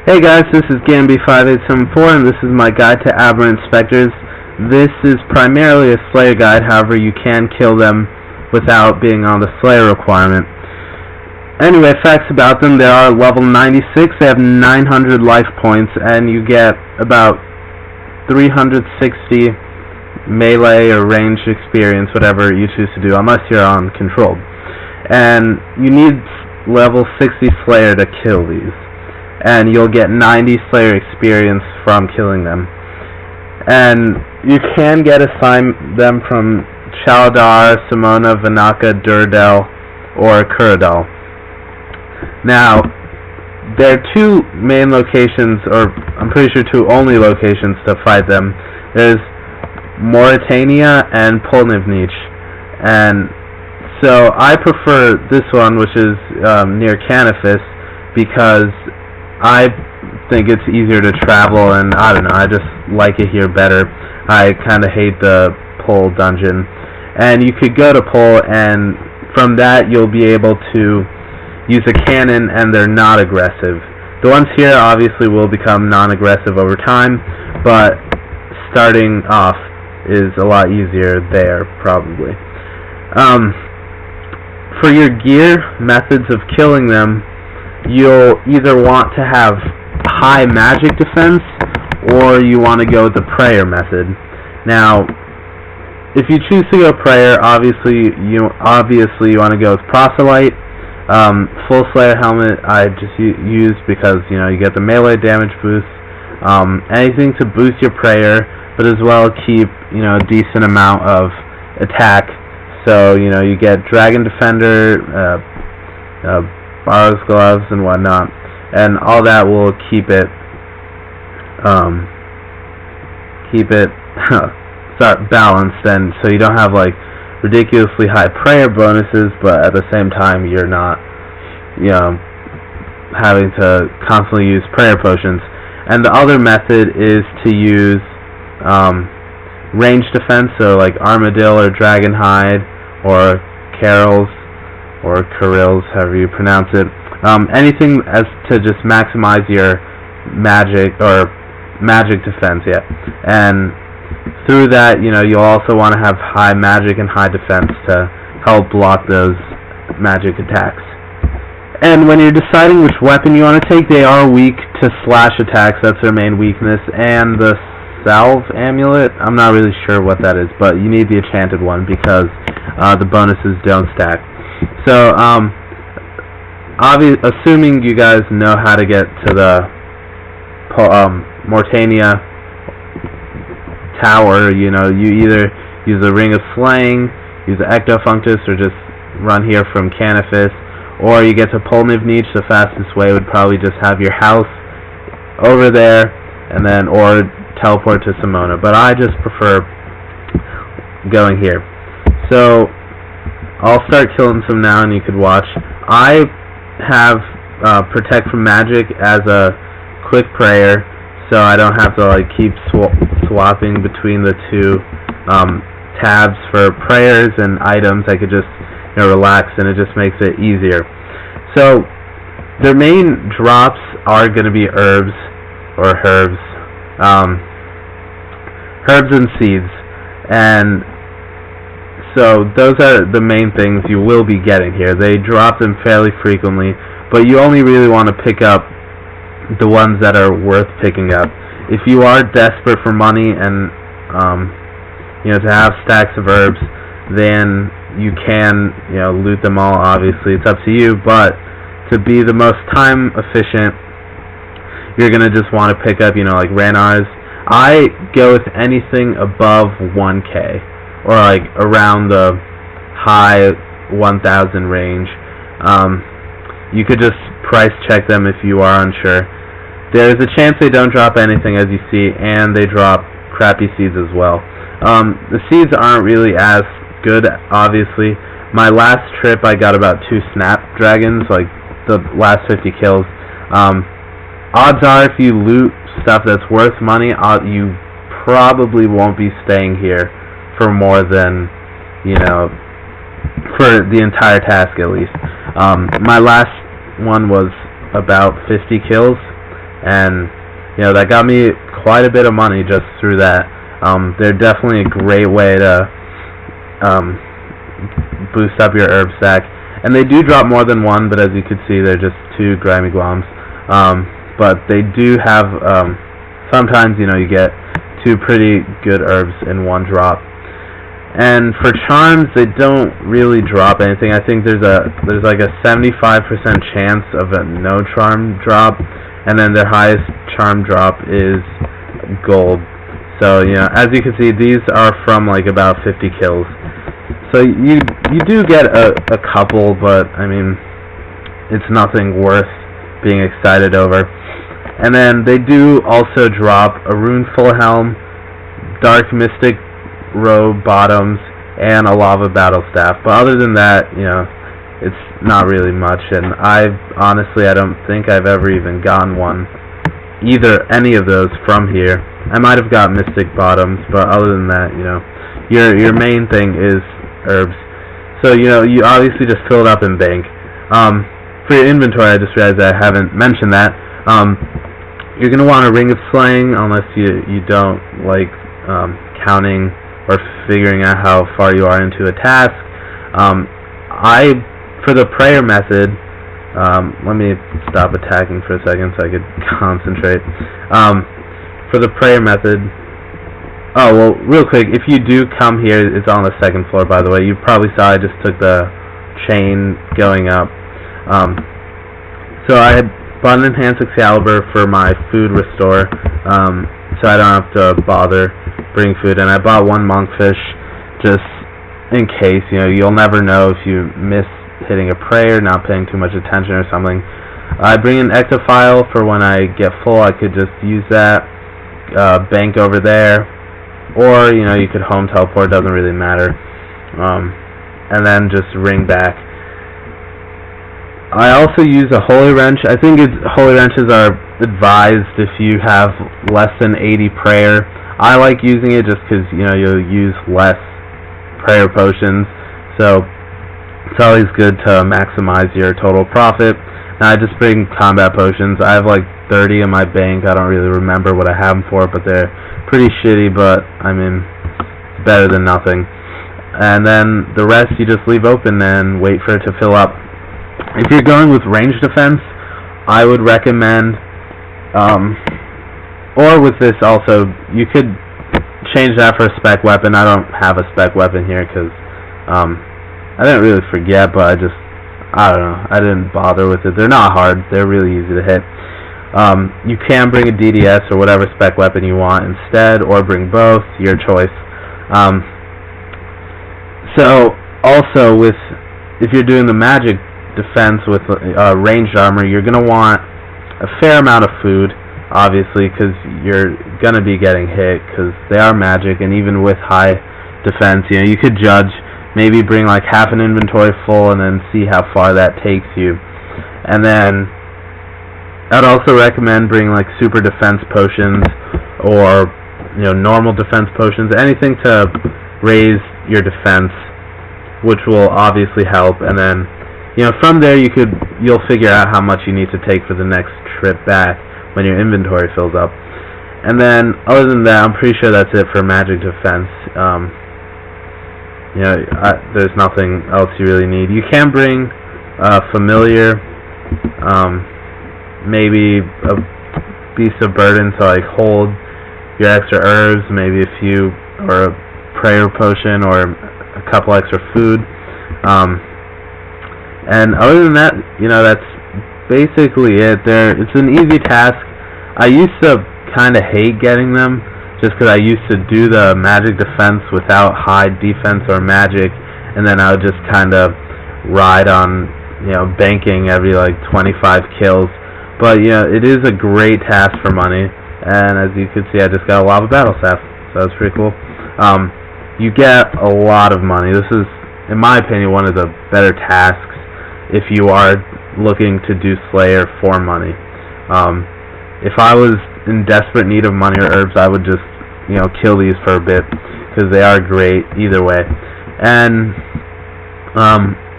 Hey guys, this is Gamby5874 and this is my guide to Aberrant Spectres. This is primarily a Slayer guide, however you can kill them without being on the Slayer requirement. Anyway, facts about them: they are level 96, they have 900 life points, and you get about 360 melee or ranged experience, whatever you choose to do, unless you're on controlled. And you need level 60 Slayer to kill these. And you'll get 90 Slayer experience from killing them. And you can get assigned them from Chaldar, Simona, Vanaka, Durdel, or Kuradal. Now, there are two main locations, or I'm pretty sure two only locations to fight them. There's Mauritania and Polnivnich. And so I prefer this one, which is near Canifis, because I think it's easier to travel, and I don't know, I just like it here better. I kind of hate the Pole dungeon. And you could go to Pole, and from that you'll be able to use a cannon, and they're not aggressive. The ones here obviously will become non-aggressive over time, but starting off is a lot easier there, probably. For your gear methods of killing them, you'll either want to have high magic defense, or you want to go with the prayer method. Now, if you choose to go prayer, obviously you want to go with proselyte. Full Slayer helmet I just use because you get the melee damage boost. Anything to boost your prayer, but as well keep a decent amount of attack. So you get Dragon Defender, Barrow's gloves and whatnot, and all that will keep it balanced, and so you don't have like ridiculously high prayer bonuses, but at the same time you're not having to constantly use prayer potions. And the other method is to use range defense, so like Armadillo or Dragonhide or Carols or Karils, however you pronounce it. Anything as to just maximize your magic or magic defense, yeah. And through that, you'll also want to have high magic and high defense to help block those magic attacks. And when you're deciding which weapon you want to take, they are weak to slash attacks. That's their main weakness. And the Salve Amulet, I'm not really sure what that is, but you need the enchanted one because the bonuses don't stack. So, assuming you guys know how to get to the Mauritania tower, you either use the Ring of Slaying, use the Ectofunctus, or just run here from Canifis, or you get to Polnivnich. The fastest way would probably just have your house over there, and then or teleport to Simona. But I just prefer going here. So I'll start killing some now, and you could watch. I have Protect from Magic as a quick prayer, so I don't have to like keep swapping between the two tabs for prayers and items. I could just relax, and it just makes it easier. So their main drops are going to be herbs or herbs, herbs and seeds, and so those are the main things you will be getting here. They drop them fairly frequently, but you only really want to pick up the ones that are worth picking up. If you are desperate for money and to have stacks of herbs, then you can loot them all. Obviously, it's up to you, but to be the most time efficient, you're gonna just want to pick up like Ranar's. I go with anything above 1k. Or like around the high 1000 range. You could just price check them if you are unsure. There's a chance they don't drop anything, as you see, and they drop crappy seeds as well. The seeds aren't really as good, obviously. My last trip I got about 2 snapdragons, like the last 50 kills. Odds are if you loot stuff that's worth money, you probably won't be staying here for more than, for the entire task at least. My last one was about 50 kills, and that got me quite a bit of money just through that. They're definitely a great way to boost up your herb stack, and they do drop more than one, but as you can see, they're just 2 grimy gloms. But they do have sometimes you get 2 pretty good herbs in 1 drop. And for charms, they don't really drop anything. I think there's like a 75% chance of a no charm drop, and then their highest charm drop is gold. So as you can see, these are from like about 50 kills. So you do get a couple, but I mean, it's nothing worth being excited over. And then they do also drop a rune full helm, dark mystic robe bottoms, and a lava battle staff. But other than that, it's not really much. And I don't think I've ever even gotten any of those from here. I might have got mystic bottoms, but other than that, your main thing is herbs. So you obviously just fill it up in bank. For your inventory, I just realized I haven't mentioned that. You're gonna want a ring of slaying, unless you don't like counting or figuring out how far you are into a task. For the prayer method, let me stop attacking for a second so I could concentrate. For the prayer method, real quick, if you do come here, it's on the 2nd floor, by the way. You probably saw I just took the chain going up. So I had bought an enhanced Excalibur for my food restore, so I don't have to bother bringing food, and I bought 1 monkfish just in case. You'll never know if you miss hitting a prayer, not paying too much attention or something. I bring an ectophile for when I get full. I could just use that, bank over there, or you could home teleport, doesn't really matter, and then just ring back. I also use a holy wrench. I think holy wrenches are advised if you have less than 80 prayer. I like using it just because you'll use less prayer potions, so it's always good to maximize your total profit. Now I just bring combat potions. I have like 30 in my bank. I don't really remember what I have them for, but they're pretty shitty, but I mean, it's better than nothing. And then the rest you just leave open and wait for it to fill up. If you're going with range defense, I would recommend, or with this also, you could change that for a spec weapon. I don't have a spec weapon here because I didn't really forget, but I don't know, I didn't bother with it. They're not hard, they're really easy to hit. You can bring a DDS or whatever spec weapon you want instead, or bring both, your choice. So also if you're doing the magic defense with ranged armor, you're going to want a fair amount of food, obviously, because you're going to be getting hit, because they are magic, and even with high defense, you could judge, maybe bring like half an inventory full and then see how far that takes you. And then I'd also recommend bringing like super defense potions, or normal defense potions, anything to raise your defense, which will obviously help. And then from there you'll figure out how much you need to take for the next trip back when your inventory fills up. And then other than that, I'm pretty sure that's it for magic defense. There's nothing else you really need. You can bring familiar, maybe a beast of burden, so like hold your extra herbs, maybe a few, or a prayer potion, or a couple extra food. And other than that, that's basically it. It's an easy task. I used to kind of hate getting them, just because I used to do the magic defense without high defense or magic, and then I would just kind of ride on, banking every like 25 kills. But it is a great task for money, and as you can see, I just got a lava battle staff, so that's pretty cool. You get a lot of money. This is, in my opinion, one of the better tasks if you are looking to do Slayer for money. If I was in desperate need of money or herbs, I would just, kill these for a bit, because they are great either way. And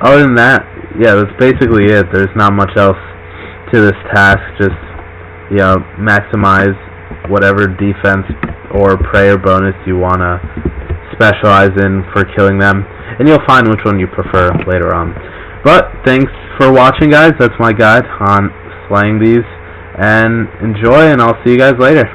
other than that, yeah, that's basically it. There's not much else to this task. Just maximize whatever defense or prayer bonus you want to specialize in for killing them, and you'll find which one you prefer later on. But thanks for watching, guys. That's my guide on slaying these, and enjoy, and I'll see you guys later.